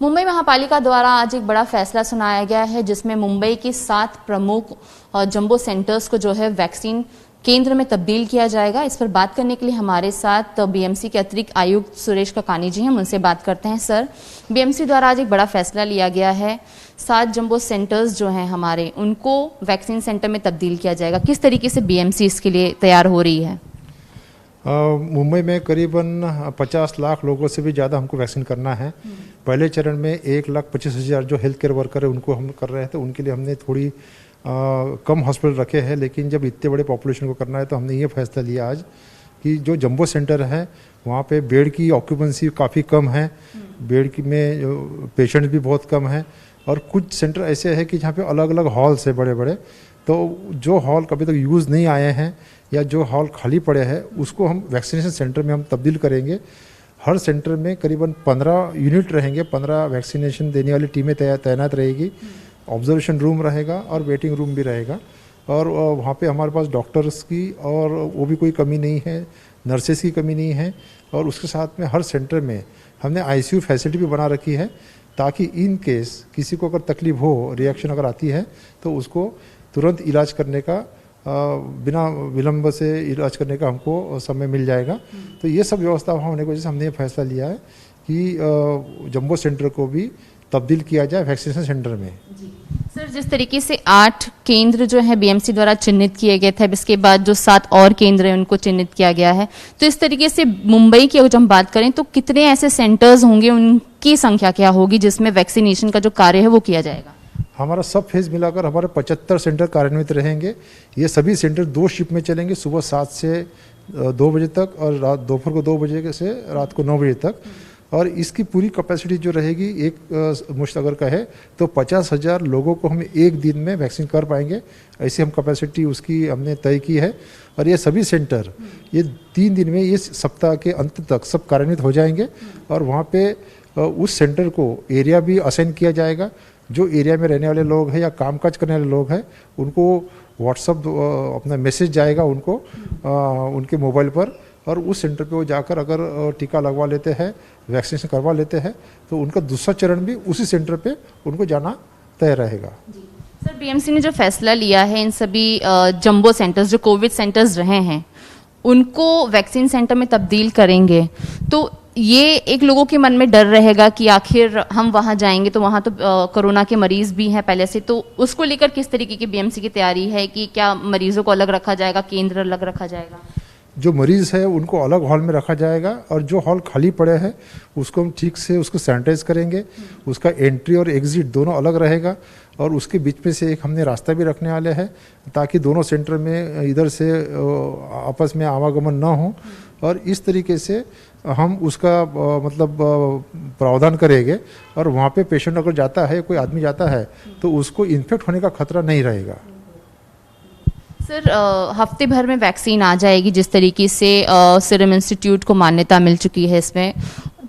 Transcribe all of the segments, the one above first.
मुंबई महापालिका द्वारा आज एक बड़ा फैसला सुनाया गया है जिसमें मुंबई की 7 प्रमुख जंबो सेंटर्स को जो है वैक्सीन केंद्र में तब्दील किया जाएगा। इस पर बात करने के लिए हमारे साथ बीएमसी के अतिरिक्त आयुक्त सुरेश ककानी जी हैं, उनसे बात करते हैं। सर, बीएमसी द्वारा आज एक बड़ा फैसला लिया गया है, 7 जंबो सेंटर्स जो हैं हमारे, उनको वैक्सीन सेंटर में तब्दील किया जाएगा। किस तरीके से बीएमसी इसके लिए तैयार हो रही है? मुंबई में करीबन 50 लाख लोगों से भी ज़्यादा हमको वैक्सीन करना है। पहले चरण में 1,25,000 जो हेल्थ केयर वर्कर है उनको हम कर रहे हैं, तो उनके लिए हमने थोड़ी कम हॉस्पिटल रखे हैं। लेकिन जब इतने बड़े पॉपुलेशन को करना है तो हमने ये फैसला लिया आज कि जो जंबो सेंटर है वहाँ पे बेड की ऑक्यूपेंसी काफ़ी कम है, बेड की में पेशेंट्स भी बहुत कम है, और कुछ सेंटर ऐसे हैं कि जहाँ पे अलग अलग हॉल्स है बड़े बड़े। तो जो हॉल कभी तक यूज़ नहीं आए हैं या जो हॉल खाली पड़े हैं उसको हम वैक्सीनेशन सेंटर में हम तब्दील करेंगे। हर सेंटर में करीबन 15 यूनिट रहेंगे, 15 वैक्सीनेशन देने वाली टीमें तैनात रहेगी। ऑब्जर्वेशन रूम रहेगा और वेटिंग रूम भी रहेगा, और वहाँ पे हमारे पास डॉक्टर्स की और वो भी कोई कमी नहीं है, नर्सेस की कमी नहीं है। और उसके साथ में हर सेंटर में हमने आईसीयू फैसिलिटी भी बना रखी है, ताकि इन केस किसी को अगर तकलीफ हो, रिएक्शन अगर आती है तो उसको तुरंत इलाज करने का, बिना विलंब से इलाज करने का हमको समय मिल जाएगा। तो ये सब व्यवस्था होने की वजह से हमने ये फैसला लिया है कि जंबो सेंटर को भी तब्दील किया जाए वैक्सीनेशन सेंटर में। सर, जिस तरीके से 8 केंद्र जो है बीएमसी द्वारा चिन्हित किए गए थे, इसके बाद जो 7 और केंद्र हैं उनको चिन्हित किया गया है, तो इस तरीके से मुंबई की अगर हम बात करें तो कितने ऐसे सेंटर्स होंगे, उनकी संख्या क्या होगी जिसमें वैक्सीनेशन का जो कार्य है वो किया जाएगा? हमारा सब फेज मिलाकर हमारे 75 सेंटर कार्यान्वित रहेंगे। ये सभी सेंटर 2 शिफ्ट में चलेंगे, सुबह 7 से 2 बजे तक और दोपहर को 2 बजे से रात को 9 बजे तक। और इसकी पूरी कैपेसिटी जो रहेगी, एक मुश्त अगर कहे तो 50,000 लोगों को हम एक दिन में वैक्सीन कर पाएंगे, ऐसी हम कैपेसिटी उसकी हमने तय की है। और ये सभी सेंटर ये 3 दिन में, इस सप्ताह के अंत तक सब कार्यान्वित हो जाएंगे। और वहाँ पे उस सेंटर को एरिया भी असाइन किया जाएगा। जो एरिया में रहने वाले लोग हैं या कामकाज करने वाले लोग हैं उनको व्हाट्सअप अपना मैसेज जाएगा उनको उनके मोबाइल पर, और उस सेंटर पे वो जाकर अगर टीका लगवा लेते हैं, वैक्सीनेशन करवा लेते हैं, तो उनका दूसरा चरण भी उसी सेंटर पे उनको जाना तय रहेगा। सर, बीएमसी ने जो फैसला लिया है, इन सभी जंबो सेंटर्स जो कोविड सेंटर्स रहे हैं उनको वैक्सीन सेंटर में तब्दील करेंगे, तो ये एक लोगों के मन में डर रहेगा कि आखिर हम वहां जाएंगे तो वहां तो कोरोना के मरीज भी हैं पहले से, तो उसको लेकर किस तरीके की बीएमसी की तैयारी है कि क्या मरीजों को अलग रखा जाएगा, केंद्र अलग रखा जाएगा? जो मरीज़ है उनको अलग हॉल में रखा जाएगा, और जो हॉल खाली पड़े हैं उसको हम ठीक से उसको सैनिटाइज करेंगे। उसका एंट्री और एग्जिट दोनों अलग रहेगा, और उसके बीच में से एक हमने रास्ता भी रखने वाले हैं ताकि दोनों सेंटर में इधर से आपस में आवागमन ना हो। और इस तरीके से हम उसका मतलब प्रावधान करेंगे, और वहाँ पे पेशेंट अगर जाता है, कोई आदमी जाता है, तो उसको इन्फेक्ट होने का खतरा नहीं रहेगा। सर, हफ्ते भर में वैक्सीन आ जाएगी जिस तरीके से सीरम इंस्टीट्यूट को मान्यता मिल चुकी है इसमें,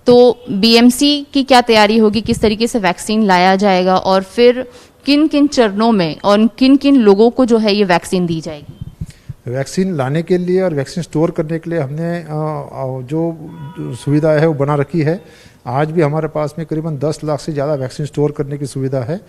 तो बीएमसी की क्या तैयारी होगी, किस तरीके से वैक्सीन लाया जाएगा, और फिर किन किन चरणों में और किन किन लोगों को जो है ये वैक्सीन दी जाएगी? वैक्सीन लाने के लिए और वैक्सीन स्टोर करने के लिए हमने जो सुविधा है वो बना रखी है। आज भी हमारे पास में करीबन 10 लाख से ज़्यादा वैक्सीन स्टोर करने की सुविधा है।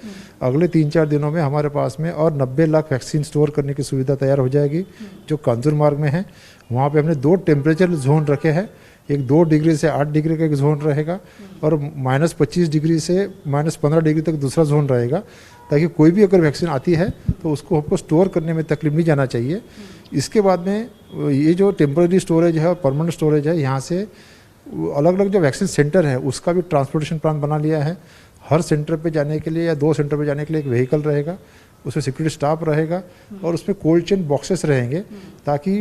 अगले 3-4 दिनों में हमारे पास में और 90 लाख वैक्सीन स्टोर करने की सुविधा तैयार हो जाएगी, जो कांजूर मार्ग में है। वहाँ पे हमने 2 टेम्परेचर जोन रखे हैं, एक 2 डिग्री से 8 डिग्री का एक जोन रहेगा, और -25 डिग्री से -15 डिग्री तक दूसरा जोन रहेगा, ताकि कोई भी अगर वैक्सीन आती है तो उसको हमको स्टोर करने में तकलीफ नहीं जाना चाहिए। इसके बाद में ये जो टेम्पररी स्टोरेज है और परमानेंट स्टोरेज है, यहाँ से अलग अलग जो वैक्सीन सेंटर है उसका भी ट्रांसपोर्टेशन प्लान बना लिया है। हर सेंटर पे जाने के लिए या 2 सेंटर पे जाने के लिए एक व्हीकल रहेगा, उसमें सिक्योरिटी स्टाफ रहेगा, और उसमें कोल्ड चेन बॉक्सेस रहेंगे, ताकि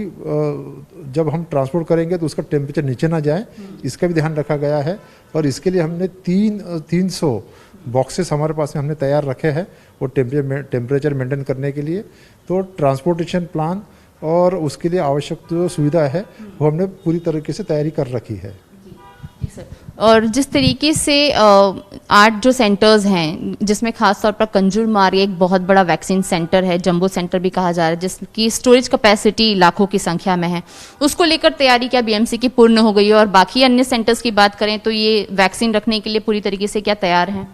जब हम ट्रांसपोर्ट करेंगे तो उसका टेम्परेचर नीचे ना जाए, इसका भी ध्यान रखा गया है। और इसके लिए हमने 300 बॉक्सेस हमारे पास में हमने तैयार रखे हैं वो टेम्परेचर मेंटेन करने के लिए। तो ट्रांसपोर्टेशन प्लान और उसके लिए आवश्यक जो सुविधा है वो हमने पूरी तरीके से तैयारी कर रखी है। जी सर। और जिस तरीके से 8 जो सेंटर्स हैं जिसमें खास तौर पर कंजूर मार्ग एक बहुत बड़ा वैक्सीन सेंटर है, जंबो सेंटर भी कहा जा रहा है, जिसकी स्टोरेज कैपेसिटी लाखों की संख्या में है, उसको लेकर तैयारी क्या बीएमसी की पूर्ण हो गई है? और बाकी अन्य सेंटर्स की बात करें तो ये वैक्सीन रखने के लिए पूरी तरीके से क्या तैयार हैं?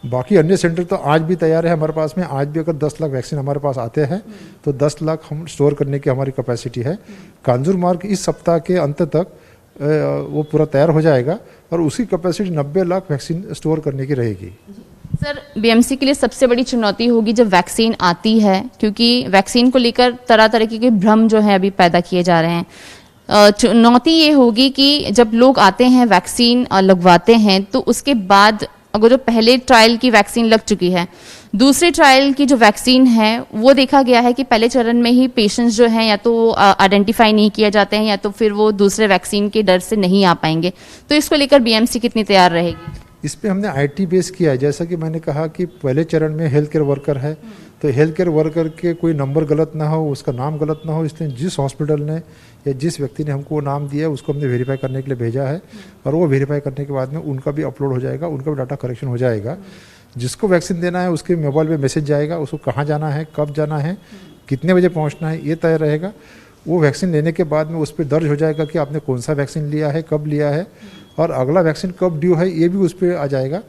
बाकी अन्य सेंटर तो आज भी तैयार है हमारे पास में। आज भी अगर 10 लाख वैक्सीन हमारे पास आते हैं तो 10 लाख हम स्टोर करने की हमारी कैपेसिटी है। कांजूर मार्ग इस सप्ताह के अंत तक वो पूरा तैयार हो जाएगा और उसकी कैपेसिटी 90 लाख वैक्सीन स्टोर करने की रहेगी। सर, बीएमसी के लिए सबसे बड़ी चुनौती होगी जब वैक्सीन आती है, क्योंकि वैक्सीन को लेकर तरह तरह के भ्रम जो है अभी पैदा किए जा रहे हैं। चुनौती ये होगी कि जब लोग आते हैं वैक्सीन लगवाते हैं तो उसके बाद अगर जो पहले ट्रायल की वैक्सीन लग चुकी है, दूसरे ट्रायल की जो वैक्सीन है वो देखा गया है कि पहले चरण में ही पेशेंट्स जो हैं या तो आइडेंटिफाई नहीं किए जाते हैं या तो फिर वो दूसरे वैक्सीन के डर से नहीं आ पाएंगे। तो इसको लेकर बीएमसी कितनी तैयार रहेगी? इस पे हमने आईटी बेस किया है। जैसा कि मैंने कहा कि पहले चरण में हेल्थ केयर वर्कर है तो हेल्थ केयर वर्कर के कोई नंबर गलत ना हो, उसका नाम गलत ना हो, इसलिए जिस हॉस्पिटल ने या जिस व्यक्ति ने हमको नाम दिया है उसको हमने वेरीफाई करने के लिए भेजा है और वो वेरीफाई करने के बाद में उनका भी अपलोड हो जाएगा, उनका भी डाटा करेक्शन हो जाएगा। जिसको वैक्सीन देना है उसके मोबाइल पे मैसेज जाएगा, उसको कहाँ जाना है, कब जाना है, कितने बजे पहुँचना है, ये तय रहेगा। वो वैक्सीन लेने के बाद में उस पर दर्ज हो जाएगा कि आपने कौन सा वैक्सीन लिया है, कब लिया है और अगला वैक्सीन कब ड्यू है, ये भी उस पर आ जाएगा।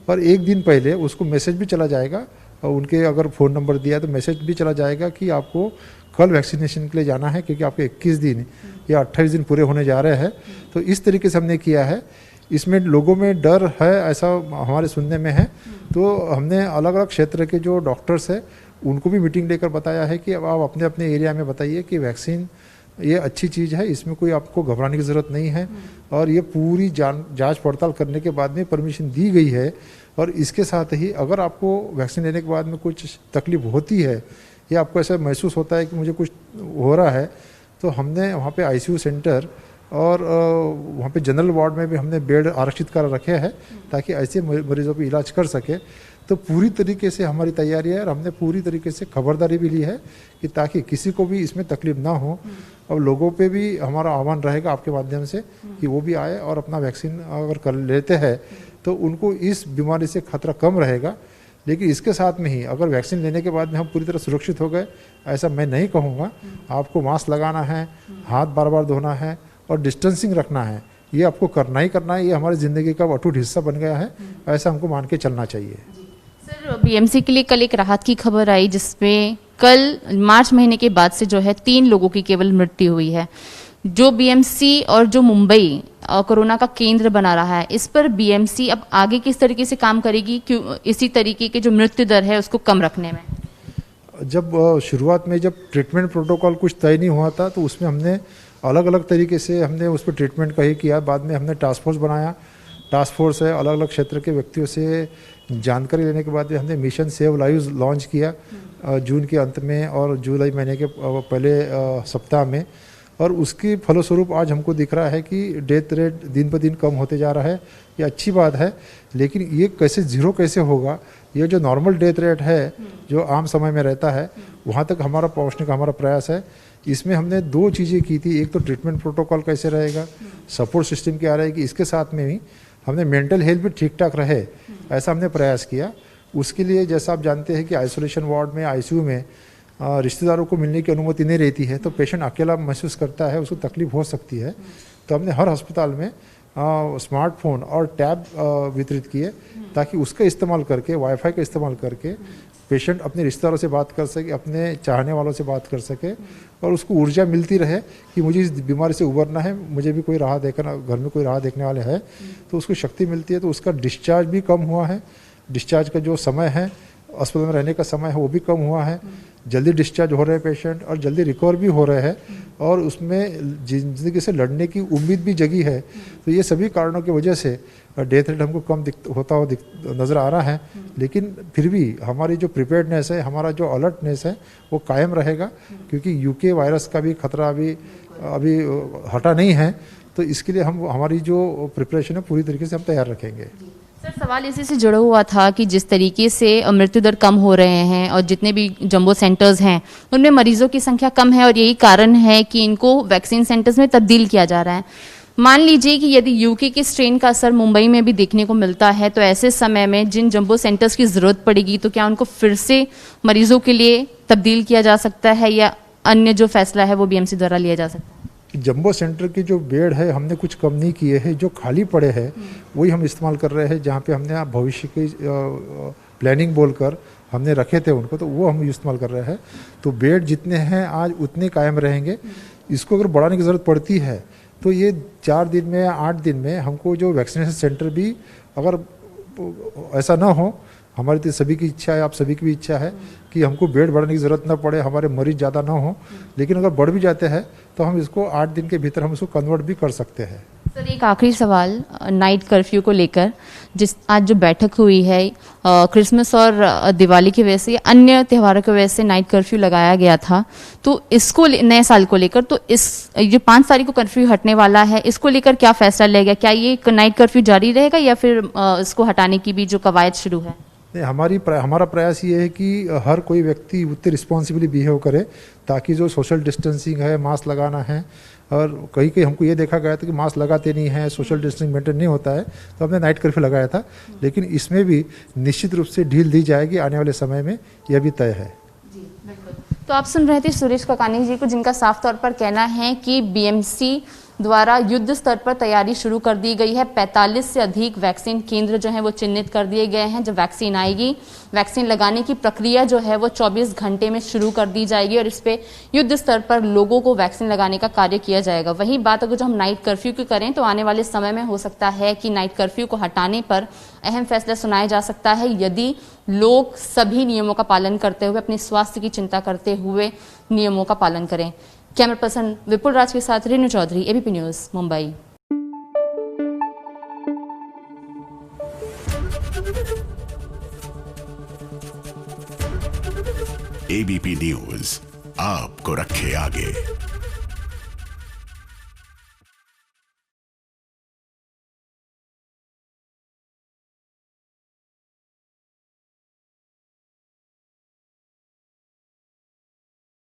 और एक दिन पहले उसको मैसेज भी चला जाएगा और उनके अगर फ़ोन नंबर दिया है तो मैसेज भी चला जाएगा कि आपको कल वैक्सीनेशन के लिए जाना है, क्योंकि आपके 21 दिन या 28 दिन पूरे होने जा रहे हैं। तो इस तरीके से हमने किया है। इसमें लोगों में डर है ऐसा हमारे सुनने में है, तो हमने अलग अलग क्षेत्र के जो डॉक्टर्स हैं उनको भी मीटिंग लेकर बताया है कि अब आप अपने अपने एरिया में बताइए कि वैक्सीन ये अच्छी चीज़ है, इसमें कोई आपको घबराने की ज़रूरत नहीं है और ये पूरी जांच पड़ताल करने के बाद में परमिशन दी गई है। और इसके साथ ही अगर आपको वैक्सीन लेने के बाद में कुछ तकलीफ होती है या आपको ऐसा महसूस होता है कि मुझे कुछ हो रहा है, तो हमने वहाँ पे आईसीयू सेंटर और वहाँ पे जनरल वार्ड में भी हमने बेड आरक्षित कर रखे हैं ताकि ऐसे मरीजों को इलाज कर सके। तो पूरी तरीके से हमारी तैयारी है और हमने पूरी तरीके से खबरदारी भी ली है कि ताकि किसी को भी इसमें तकलीफ ना हो। अब लोगों पे भी हमारा आह्वान रहेगा आपके माध्यम से कि वो भी आए और अपना वैक्सीन अगर कर लेते हैं तो उनको इस बीमारी से खतरा कम रहेगा। लेकिन इसके साथ में ही अगर वैक्सीन लेने के बाद में हम पूरी तरह सुरक्षित हो गए, ऐसा मैं नहीं कहूँगा। आपको मास्क लगाना है, हाथ बार बार धोना है और डिस्टेंसिंग रखना है, ये आपको करना ही करना है। ये हमारी ज़िंदगी का अटूट हिस्सा बन गया है, ऐसा हमको मान के चलना चाहिए। सर, बीएमसी के लिए कल एक राहत की खबर आई जिसमें कल मार्च महीने के बाद से जो है 3 लोगों की केवल मृत्यु हुई है। जो बीएमसी और जो मुंबई कोरोना का केंद्र बना रहा है, इस पर बीएमसी अब आगे किस तरीके से काम करेगी, क्यों इसी तरीके के जो मृत्यु दर है उसको कम रखने में? जब शुरुआत में जब ट्रीटमेंट प्रोटोकॉल कुछ तय नहीं हुआ था तो उसमें हमने अलग अलग तरीके से हमने उस पर ट्रीटमेंट का ही किया। बाद में हमने टास्क फोर्स बनाया। टास्क फोर्स है अलग अलग क्षेत्र के व्यक्तियों से जानकारी लेने के बाद हमने मिशन सेव लाइव्स लॉन्च किया जून के अंत में और जुलाई महीने के पहले सप्ताह में। और उसके फलस्वरूप आज हमको दिख रहा है कि डेथ रेट दिन पर दिन कम होते जा रहा है। ये अच्छी बात है, लेकिन ये कैसे ज़ीरो कैसे होगा, ये जो नॉर्मल डेथ रेट है जो आम समय में रहता है वहाँ तक हमारा पहुँचने का हमारा प्रयास है। इसमें हमने 2 चीज़ें की थी। एक तो ट्रीटमेंट प्रोटोकॉल कैसे रहेगा, सपोर्ट सिस्टम क्या रहेगी, इसके साथ में भी हमने मेंटल हेल्थ भी ठीक ठाक रहे ऐसा हमने प्रयास किया। उसके लिए जैसा आप जानते हैं कि आइसोलेशन वार्ड में आईसीयू में रिश्तेदारों को मिलने की अनुमति नहीं रहती है, तो पेशेंट अकेला महसूस करता है, उसको तकलीफ हो सकती है। तो हमने हर अस्पताल में स्मार्टफोन और टैब वितरित किए ताकि उसका इस्तेमाल करके, वाईफाई का इस्तेमाल करके पेशेंट अपने रिश्तेदारों से बात कर सके, अपने चाहने वालों से बात कर सके और उसको ऊर्जा मिलती रहे कि मुझे इस बीमारी से उबरना है, मुझे भी कोई राह देखना, घर में कोई राह देखने वाले है, तो उसको शक्ति मिलती है। तो उसका डिस्चार्ज भी कम हुआ है, डिस्चार्ज का जो समय है, अस्पताल में रहने का समय है, वो भी कम हुआ है। जल्दी डिस्चार्ज हो रहे हैं पेशेंट और जल्दी रिकवर भी हो रहे हैं और उसमें ज़िंदगी से लड़ने की उम्मीद भी जगी है। तो ये सभी कारणों की वजह से डेथ रेट हमको कम होता हुआ नज़र आ रहा है। लेकिन फिर भी हमारी जो प्रिपेयर्डनेस है, हमारा जो अलर्टनेस है वो कायम रहेगा, क्योंकि यूके वायरस का भी खतरा अभी हटा नहीं है। तो इसके लिए हम हमारी जो प्रिपरेशन है पूरी तरीके से हम तैयार रखेंगे। सर, सवाल इसी से जुड़ा हुआ था कि जिस तरीके से मृत्यु दर कम हो रहे हैं और जितने भी जंबो सेंटर्स हैं उनमें मरीजों की संख्या कम है और यही कारण है कि इनको वैक्सीन सेंटर्स में तब्दील किया जा रहा है। मान लीजिए कि यदि यूके के स्ट्रेन का असर मुंबई में भी देखने को मिलता है, तो ऐसे समय में जिन जंबो सेंटर्स की जरूरत पड़ेगी, तो क्या उनको फिर से मरीजों के लिए तब्दील किया जा सकता है या अन्य जो फैसला है वो बीएमसी द्वारा लिया जा सकता है? जंबो सेंटर की जो बेड है हमने कुछ कम नहीं किए हैं, जो खाली पड़े हैं वही हम इस्तेमाल कर रहे हैं। जहाँ पे हमने भविष्य की प्लानिंग बोलकर हमने रखे थे उनको, तो वो हम इस्तेमाल कर रहे हैं। तो बेड जितने हैं आज उतने कायम रहेंगे। इसको अगर बढ़ाने की ज़रूरत पड़ती है तो ये 4 दिन में या 8 दिन में हमको जो वैक्सीनेशन सेंटर भी, अगर ऐसा ना हो, हमारी तो सभी की इच्छा है, आप सभी की भी इच्छा है कि हमको बेड बढ़ाने की ज़रूरत ना पड़े, हमारे मरीज ज़्यादा ना हो, लेकिन अगर बढ़ भी जाते हैं तो हम इसको 8 दिन के भीतर हम इसको कन्वर्ट भी कर सकते हैं। सर, एक आखिरी सवाल नाइट कर्फ्यू को लेकर, जिस आज जो बैठक हुई है क्रिसमस और दिवाली की वजह से, अन्य त्योहारों की वजह से नाइट कर्फ्यू लगाया गया था, तो इसको नए साल को लेकर, तो इस जो 5 तारीख को कर्फ्यू हटने वाला है, इसको लेकर क्या फैसला लिया गया? क्या ये नाइट कर्फ्यू जारी रहेगा या फिर इसको हटाने की भी जो कवायद शुरू है? नहीं, हमारा प्रयास ये है कि हर कोई व्यक्ति उतने रिस्पॉन्सिबली बिहेव करे, ताकि जो सोशल डिस्टेंसिंग है, मास्क लगाना है, और कहीं कहीं हमको ये देखा गया था कि मास्क लगाते नहीं हैं, सोशल डिस्टेंसिंग मेंटेन नहीं होता है, तो हमने नाइट कर्फ्यू लगाया था। लेकिन इसमें भी निश्चित रूप से ढील दी जाएगी आने वाले समय में, यह भी तय है। जी, बिल्कुल। तो आप सुन रहे थे सुरेश ककानी जी को, जिनका साफ तौर पर कहना है कि बीएमसी द्वारा युद्ध स्तर पर तैयारी शुरू कर दी गई है। 45 से अधिक वैक्सीन केंद्र जो है वो चिन्हित कर दिए गए हैं। जब वैक्सीन आएगी, वैक्सीन लगाने की प्रक्रिया जो है वो 24 घंटे में शुरू कर दी जाएगी और इस पे युद्ध स्तर पर लोगों को वैक्सीन लगाने का कार्य किया जाएगा। वही बात अगर जो हम नाइट कर्फ्यू की करें, तो आने वाले समय में हो सकता है कि नाइट कर्फ्यू को हटाने पर अहम फैसला सुनाया जा सकता है, यदि लोग सभी नियमों का पालन करते हुए, अपने स्वास्थ्य की चिंता करते हुए नियमों का पालन करें। कैमरा पर्सन विपुल राज के साथ Renu Chaudhary, ABP news, Mumbai. ABP news आपको रखे आगे।